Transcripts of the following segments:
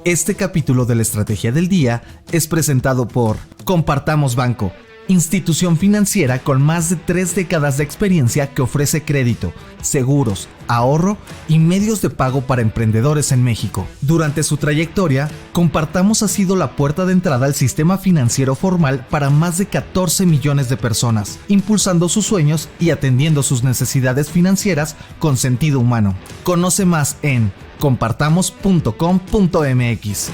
Este capítulo de la Estrategia del Día es presentado por Compartamos Banco, institución financiera con más de 3 décadas de experiencia que ofrece crédito, seguros, ahorro y medios de pago para emprendedores en México. Durante su trayectoria, Compartamos ha sido la puerta de entrada al sistema financiero formal para más de 14 millones de personas, impulsando sus sueños y atendiendo sus necesidades financieras con sentido humano. Conoce más en compartamos.com.mx.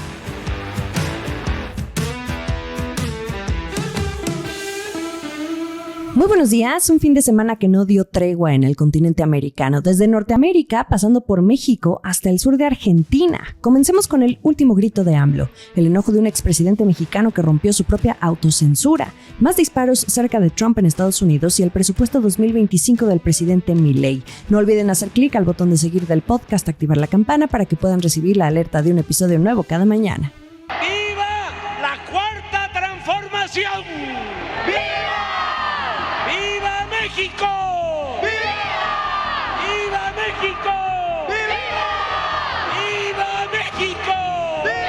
Muy buenos días, un fin de semana que no dio tregua en el continente americano, desde Norteamérica, pasando por México hasta el sur de Argentina. Comencemos con el último grito de AMLO, el enojo de un expresidente mexicano que rompió su propia autocensura, más disparos cerca de Trump en Estados Unidos y el presupuesto 2025 del presidente Milei. No olviden hacer clic al botón de seguir del podcast, activar la campana para que puedan recibir la alerta de un episodio nuevo cada mañana. ¡Viva la cuarta transformación! ¡México! ¡Viva! ¡Viva México! ¡Viva! ¡Viva México! ¡Viva!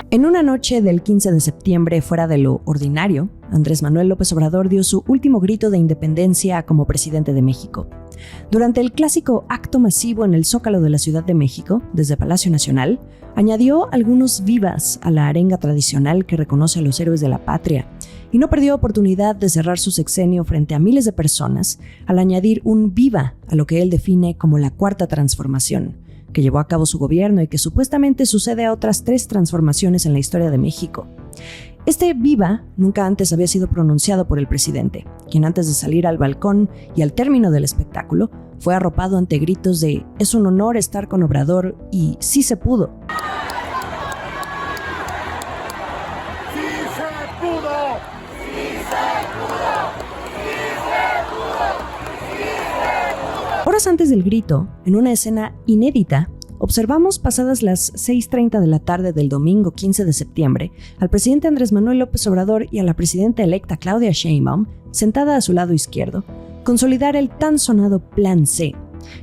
En una noche del 15 de septiembre, fuera de lo ordinario, Andrés Manuel López Obrador dio su último grito de independencia como presidente de México. Durante el clásico acto masivo en el Zócalo de la Ciudad de México, desde Palacio Nacional, añadió algunos vivas a la arenga tradicional que reconoce a los héroes de la patria y no perdió oportunidad de cerrar su sexenio frente a miles de personas al añadir un viva a lo que él define como la cuarta transformación, que llevó a cabo su gobierno y que supuestamente sucede a otras 3 transformaciones en la historia de México. Este viva nunca antes había sido pronunciado por el presidente, quien antes de salir al balcón y al término del espectáculo fue arropado ante gritos de "es un honor estar con Obrador" y "sí se pudo". ¡Sí se pudo! ¡Sí se pudo! ¡Sí se pudo! ¡Sí se pudo! Horas antes del grito, en una escena inédita, observamos pasadas las 6:30 de la tarde del domingo 15 de septiembre al presidente Andrés Manuel López Obrador y a la presidenta electa Claudia Sheinbaum, sentada a su lado izquierdo, consolidar el tan sonado Plan C,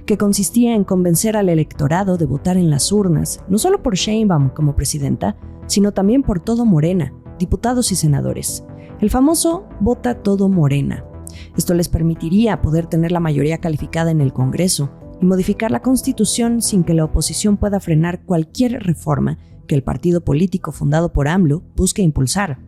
que consistía en convencer al electorado de votar en las urnas, no solo por Sheinbaum como presidenta, sino también por todo Morena, diputados y senadores. El famoso Vota Todo Morena. Esto les permitiría poder tener la mayoría calificada en el Congreso y modificar la Constitución sin que la oposición pueda frenar cualquier reforma que el partido político fundado por AMLO busque impulsar.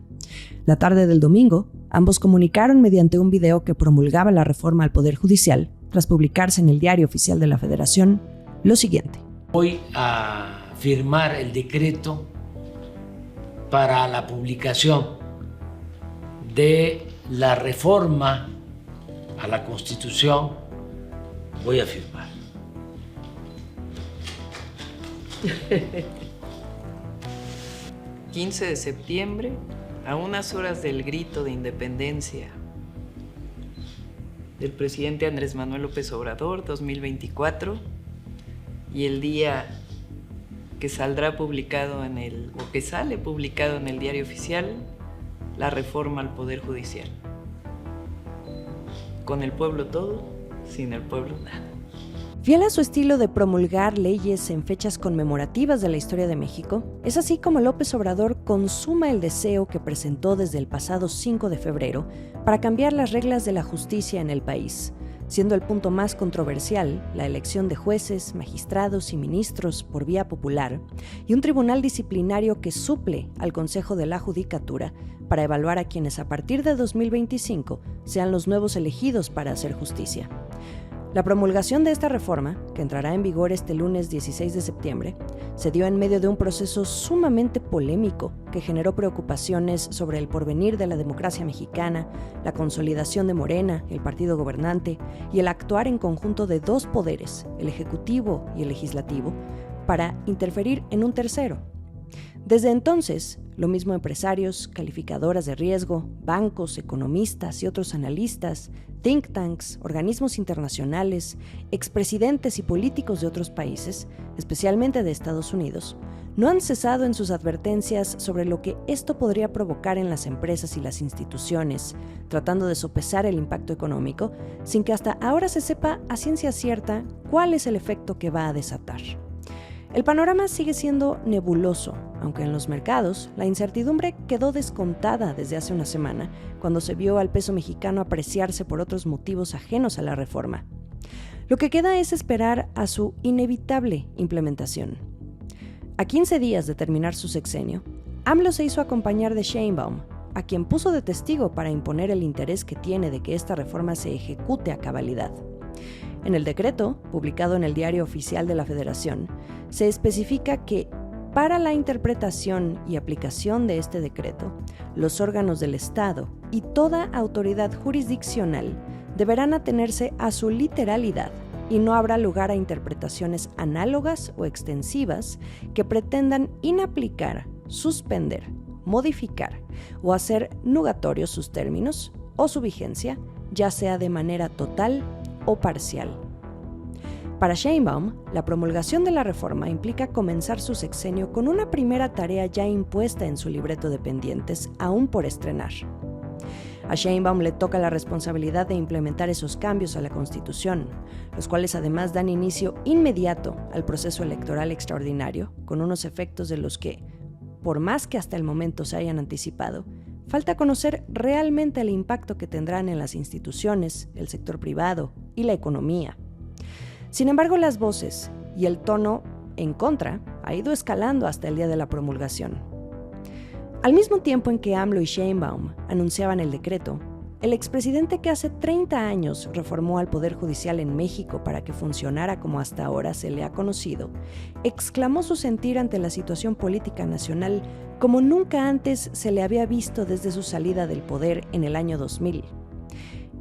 La tarde del domingo, ambos comunicaron mediante un video que promulgaba la reforma al Poder Judicial, tras publicarse en el Diario Oficial de la Federación, lo siguiente. Voy a firmar el decreto para la publicación de la reforma a la Constitución. Voy a firmar. 15 de septiembre, a unas horas del grito de independencia del presidente Andrés Manuel López Obrador 2024 y el día que saldrá publicado que sale publicado en el Diario Oficial la reforma al Poder Judicial. Con el pueblo todo, sin el pueblo nada. Fiel a su estilo de promulgar leyes en fechas conmemorativas de la historia de México, es así como López Obrador consuma el deseo que presentó desde el pasado 5 de febrero para cambiar las reglas de la justicia en el país, siendo el punto más controversial la elección de jueces, magistrados y ministros por vía popular y un tribunal disciplinario que suple al Consejo de la Judicatura para evaluar a quienes a partir de 2025 sean los nuevos elegidos para hacer justicia. La promulgación de esta reforma, que entrará en vigor este lunes 16 de septiembre, se dio en medio de un proceso sumamente polémico que generó preocupaciones sobre el porvenir de la democracia mexicana, la consolidación de Morena, el partido gobernante, y el actuar en conjunto de 2 poderes, el ejecutivo y el legislativo, para interferir en un tercero. Desde entonces, lo mismo empresarios, calificadoras de riesgo, bancos, economistas y otros analistas, think tanks, organismos internacionales, expresidentes y políticos de otros países, especialmente de Estados Unidos, no han cesado en sus advertencias sobre lo que esto podría provocar en las empresas y las instituciones, tratando de sopesar el impacto económico, sin que hasta ahora se sepa a ciencia cierta cuál es el efecto que va a desatar. El panorama sigue siendo nebuloso, aunque en los mercados la incertidumbre quedó descontada desde hace una semana, cuando se vio al peso mexicano apreciarse por otros motivos ajenos a la reforma. Lo que queda es esperar a su inevitable implementación. A 15 días de terminar su sexenio, AMLO se hizo acompañar de Sheinbaum, a quien puso de testigo para imponer el interés que tiene de que esta reforma se ejecute a cabalidad. En el decreto, publicado en el Diario Oficial de la Federación, se especifica que para la interpretación y aplicación de este decreto, los órganos del Estado y toda autoridad jurisdiccional deberán atenerse a su literalidad y no habrá lugar a interpretaciones análogas o extensivas que pretendan inaplicar, suspender, modificar o hacer nugatorios sus términos o su vigencia, ya sea de manera total o parcial. Para Sheinbaum, la promulgación de la reforma implica comenzar su sexenio con una primera tarea ya impuesta en su libreto de pendientes, aún por estrenar. A Sheinbaum le toca la responsabilidad de implementar esos cambios a la Constitución, los cuales además dan inicio inmediato al proceso electoral extraordinario, con unos efectos de los que, por más que hasta el momento se hayan anticipado, falta conocer realmente el impacto que tendrán en las instituciones, el sector privado y la economía. Sin embargo, las voces y el tono en contra ha ido escalando hasta el día de la promulgación. Al mismo tiempo en que AMLO y Sheinbaum anunciaban el decreto, el expresidente que hace 30 años reformó al Poder Judicial en México para que funcionara como hasta ahora se le ha conocido, exclamó su sentir ante la situación política nacional como nunca antes se le había visto desde su salida del poder en el año 2000.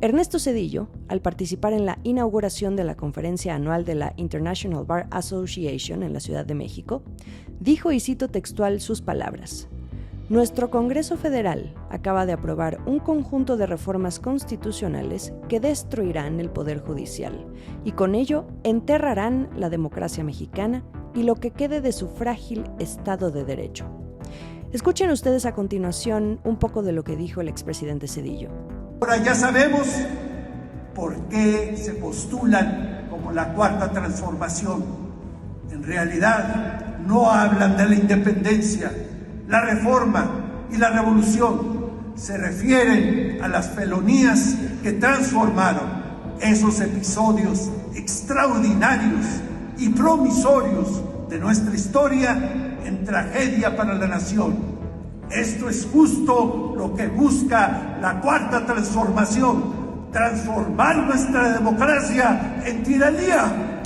Ernesto Zedillo, al participar en la inauguración de la conferencia anual de la International Bar Association en la Ciudad de México, dijo, y cito textual sus palabras: "Nuestro Congreso Federal acaba de aprobar un conjunto de reformas constitucionales que destruirán el Poder Judicial y con ello enterrarán la democracia mexicana y lo que quede de su frágil Estado de Derecho". Escuchen ustedes a continuación un poco de lo que dijo el expresidente Zedillo. Ahora ya sabemos por qué se postulan como la cuarta transformación. En realidad no hablan de la independencia, la reforma y la revolución. Se refieren a las felonías que transformaron esos episodios extraordinarios y promisorios de nuestra historia en tragedia para la nación. Esto es justo lo que busca la cuarta transformación: transformar nuestra democracia en tiranía.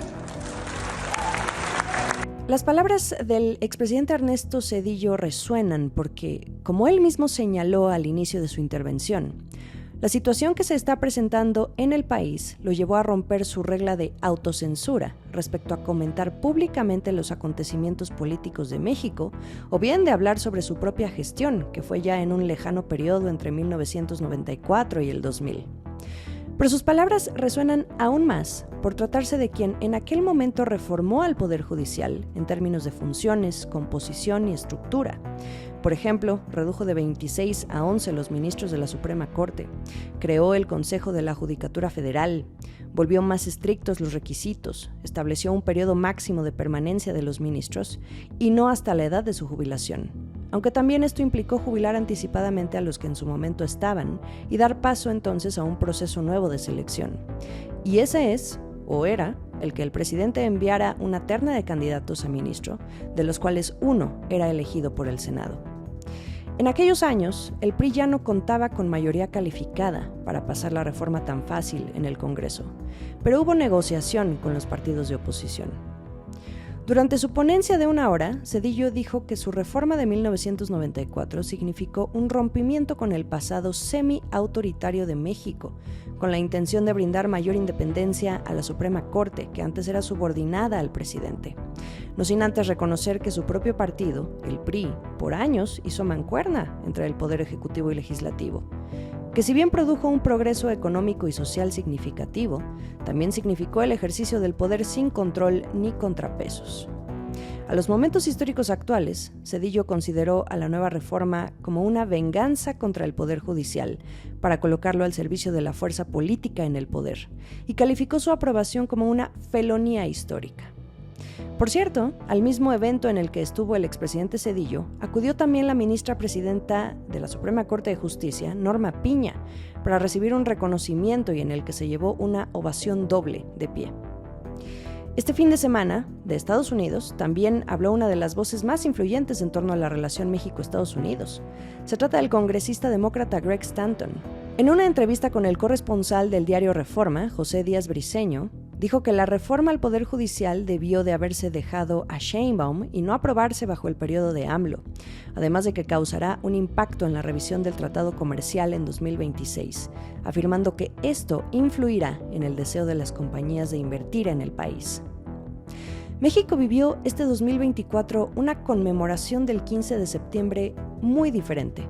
Las palabras del expresidente Ernesto Zedillo resuenan porque, como él mismo señaló al inicio de su intervención, la situación que se está presentando en el país lo llevó a romper su regla de autocensura respecto a comentar públicamente los acontecimientos políticos de México o bien de hablar sobre su propia gestión, que fue ya en un lejano periodo entre 1994 y el 2000. Pero sus palabras resuenan aún más por tratarse de quien en aquel momento reformó al Poder Judicial en términos de funciones, composición y estructura. Por ejemplo, redujo de 26 a 11 los ministros de la Suprema Corte, creó el Consejo de la Judicatura Federal, volvió más estrictos los requisitos, estableció un periodo máximo de permanencia de los ministros y no hasta la edad de su jubilación. Aunque también esto implicó jubilar anticipadamente a los que en su momento estaban y dar paso entonces a un proceso nuevo de selección. Y ese es, o era, el que el presidente enviara una terna de candidatos a ministro, de los cuales uno era elegido por el Senado. En aquellos años, el PRI ya no contaba con mayoría calificada para pasar la reforma tan fácil en el Congreso, pero hubo negociación con los partidos de oposición. Durante su ponencia de 1 hora, Zedillo dijo que su reforma de 1994 significó un rompimiento con el pasado semi-autoritario de México, con la intención de brindar mayor independencia a la Suprema Corte, que antes era subordinada al presidente. No sin antes reconocer que su propio partido, el PRI, por años hizo mancuerna entre el Poder Ejecutivo y Legislativo, que si bien produjo un progreso económico y social significativo, también significó el ejercicio del poder sin control ni contrapesos. A los momentos históricos actuales, Zedillo consideró a la nueva reforma como una venganza contra el Poder Judicial para colocarlo al servicio de la fuerza política en el poder y calificó su aprobación como una felonía histórica. Por cierto, al mismo evento en el que estuvo el expresidente Zedillo, acudió también la ministra presidenta de la Suprema Corte de Justicia, Norma Piña, para recibir un reconocimiento y en el que se llevó una ovación doble de pie. Este fin de semana, de Estados Unidos, también habló una de las voces más influyentes en torno a la relación México-Estados Unidos. Se trata del congresista demócrata Greg Stanton. En una entrevista con el corresponsal del diario Reforma, José Díaz Briceño, dijo que la reforma al Poder Judicial debió de haberse dejado a Sheinbaum y no aprobarse bajo el periodo de AMLO, además de que causará un impacto en la revisión del Tratado Comercial en 2026, afirmando que esto influirá en el deseo de las compañías de invertir en el país. México vivió este 2024 una conmemoración del 15 de septiembre muy diferente,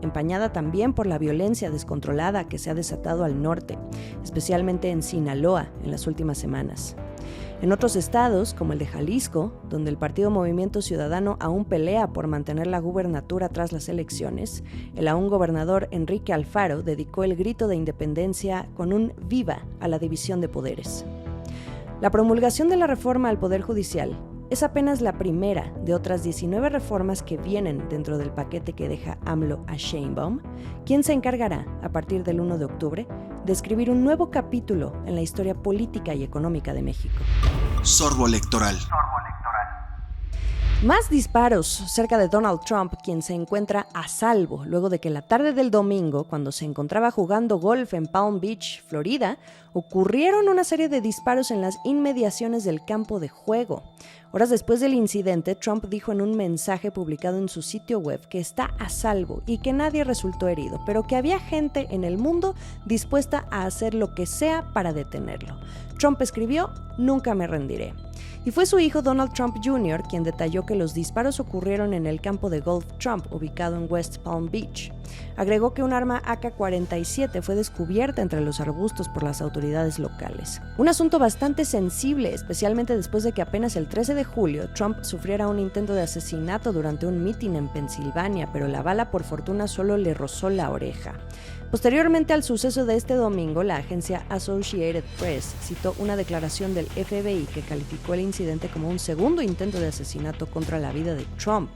empañada también por la violencia descontrolada que se ha desatado al norte, especialmente en Sinaloa en las últimas semanas. En otros estados, como el de Jalisco, donde el partido Movimiento Ciudadano aún pelea por mantener la gubernatura tras las elecciones, el aún gobernador Enrique Alfaro dedicó el grito de independencia con un viva a la división de poderes. La promulgación de la reforma al Poder Judicial es apenas la primera de otras 19 reformas que vienen dentro del paquete que deja AMLO a Sheinbaum, quien se encargará, a partir del 1 de octubre, de escribir un nuevo capítulo en la historia política y económica de México. Sorbo electoral. Más disparos cerca de Donald Trump, quien se encuentra a salvo luego de que la tarde del domingo, cuando se encontraba jugando golf en Palm Beach, Florida, ocurrieron una serie de disparos en las inmediaciones del campo de juego. Horas después del incidente, Trump dijo en un mensaje publicado en su sitio web que está a salvo y que nadie resultó herido, pero que había gente en el mundo dispuesta a hacer lo que sea para detenerlo. Trump escribió: "Nunca me rendiré". Y fue su hijo Donald Trump Jr. quien detalló que los disparos ocurrieron en el campo de golf Trump, ubicado en West Palm Beach. Agregó que un arma AK-47 fue descubierta entre los arbustos por las autoridades locales. Un asunto bastante sensible, especialmente después de que apenas el 13 de julio Trump sufriera un intento de asesinato durante un mitin en Pensilvania, pero la bala por fortuna solo le rozó la oreja. Posteriormente al suceso de este domingo, la agencia Associated Press citó una declaración del FBI que calificó el incidente como un segundo intento de asesinato contra la vida de Trump.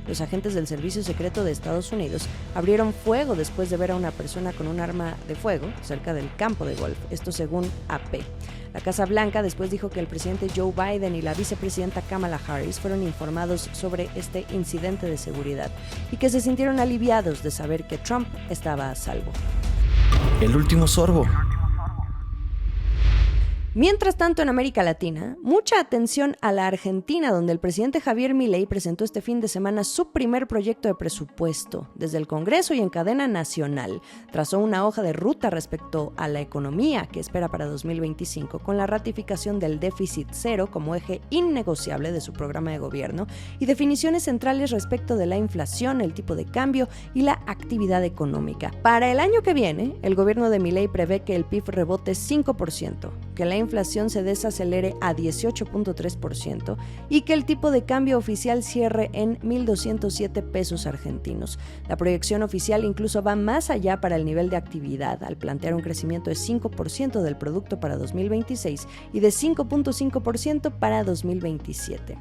Los agentes del Servicio Secreto de Estados Unidos abrieron fuego después de ver a una persona con un arma de fuego cerca del campo de golf, esto según AP. La Casa Blanca después dijo que el presidente Joe Biden y la vicepresidenta Kamala Harris fueron informados sobre este incidente de seguridad y que se sintieron aliviados de saber que Trump estaba a salvo. El último sorbo. Mientras tanto, en América Latina, mucha atención a la Argentina, donde el presidente Javier Milei presentó este fin de semana su primer proyecto de presupuesto. Desde el Congreso y en cadena nacional, trazó una hoja de ruta respecto a la economía que espera para 2025, con la ratificación del déficit cero como eje innegociable de su programa de gobierno y definiciones centrales respecto de la inflación, el tipo de cambio y la actividad económica. Para el año que viene, el gobierno de Milei prevé que el PIB rebote 5%, que la inflación se desacelere a 18.3% y que el tipo de cambio oficial cierre en 1.207 pesos argentinos. La proyección oficial incluso va más allá para el nivel de actividad, al plantear un crecimiento de 5% del producto para 2026 y de 5.5% para 2027.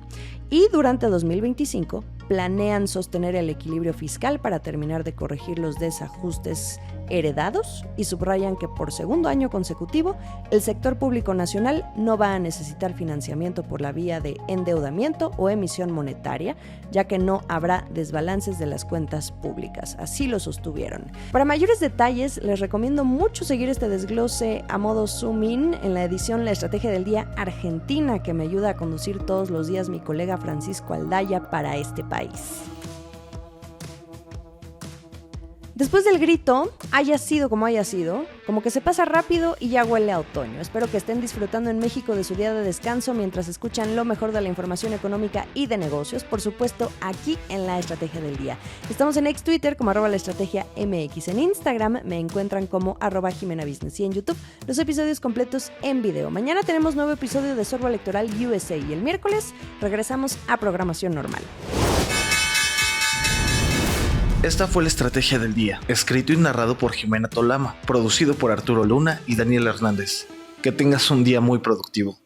Y durante 2025 planean sostener el equilibrio fiscal para terminar de corregir los desajustes heredados y subrayan que por segundo año consecutivo el sector público nacional no va a necesitar financiamiento por la vía de endeudamiento o emisión monetaria, ya que no habrá desbalances de las cuentas públicas. Así lo sostuvieron. Para mayores detalles, les recomiendo mucho seguir este desglose a modo zoom in en la edición La Estrategia del Día Argentina, que me ayuda a conducir todos los días mi colega Francisco Aldaya para este país. Después del grito, haya sido como haya sido, como que se pasa rápido y ya huele a otoño. Espero que estén disfrutando en México de su día de descanso mientras escuchan lo mejor de la información económica y de negocios, por supuesto, aquí en La Estrategia del Día. Estamos en Twitter como @laestrategiamx, en Instagram me encuentran como @JimenaBusiness y en YouTube los episodios completos en video. Mañana tenemos nuevo episodio de Sorbo Electoral USA y el miércoles regresamos a programación normal. Esta fue La Estrategia del Día, escrito y narrado por Jimena Tolama, producido por Arturo Luna y Daniel Hernández. Que tengas un día muy productivo.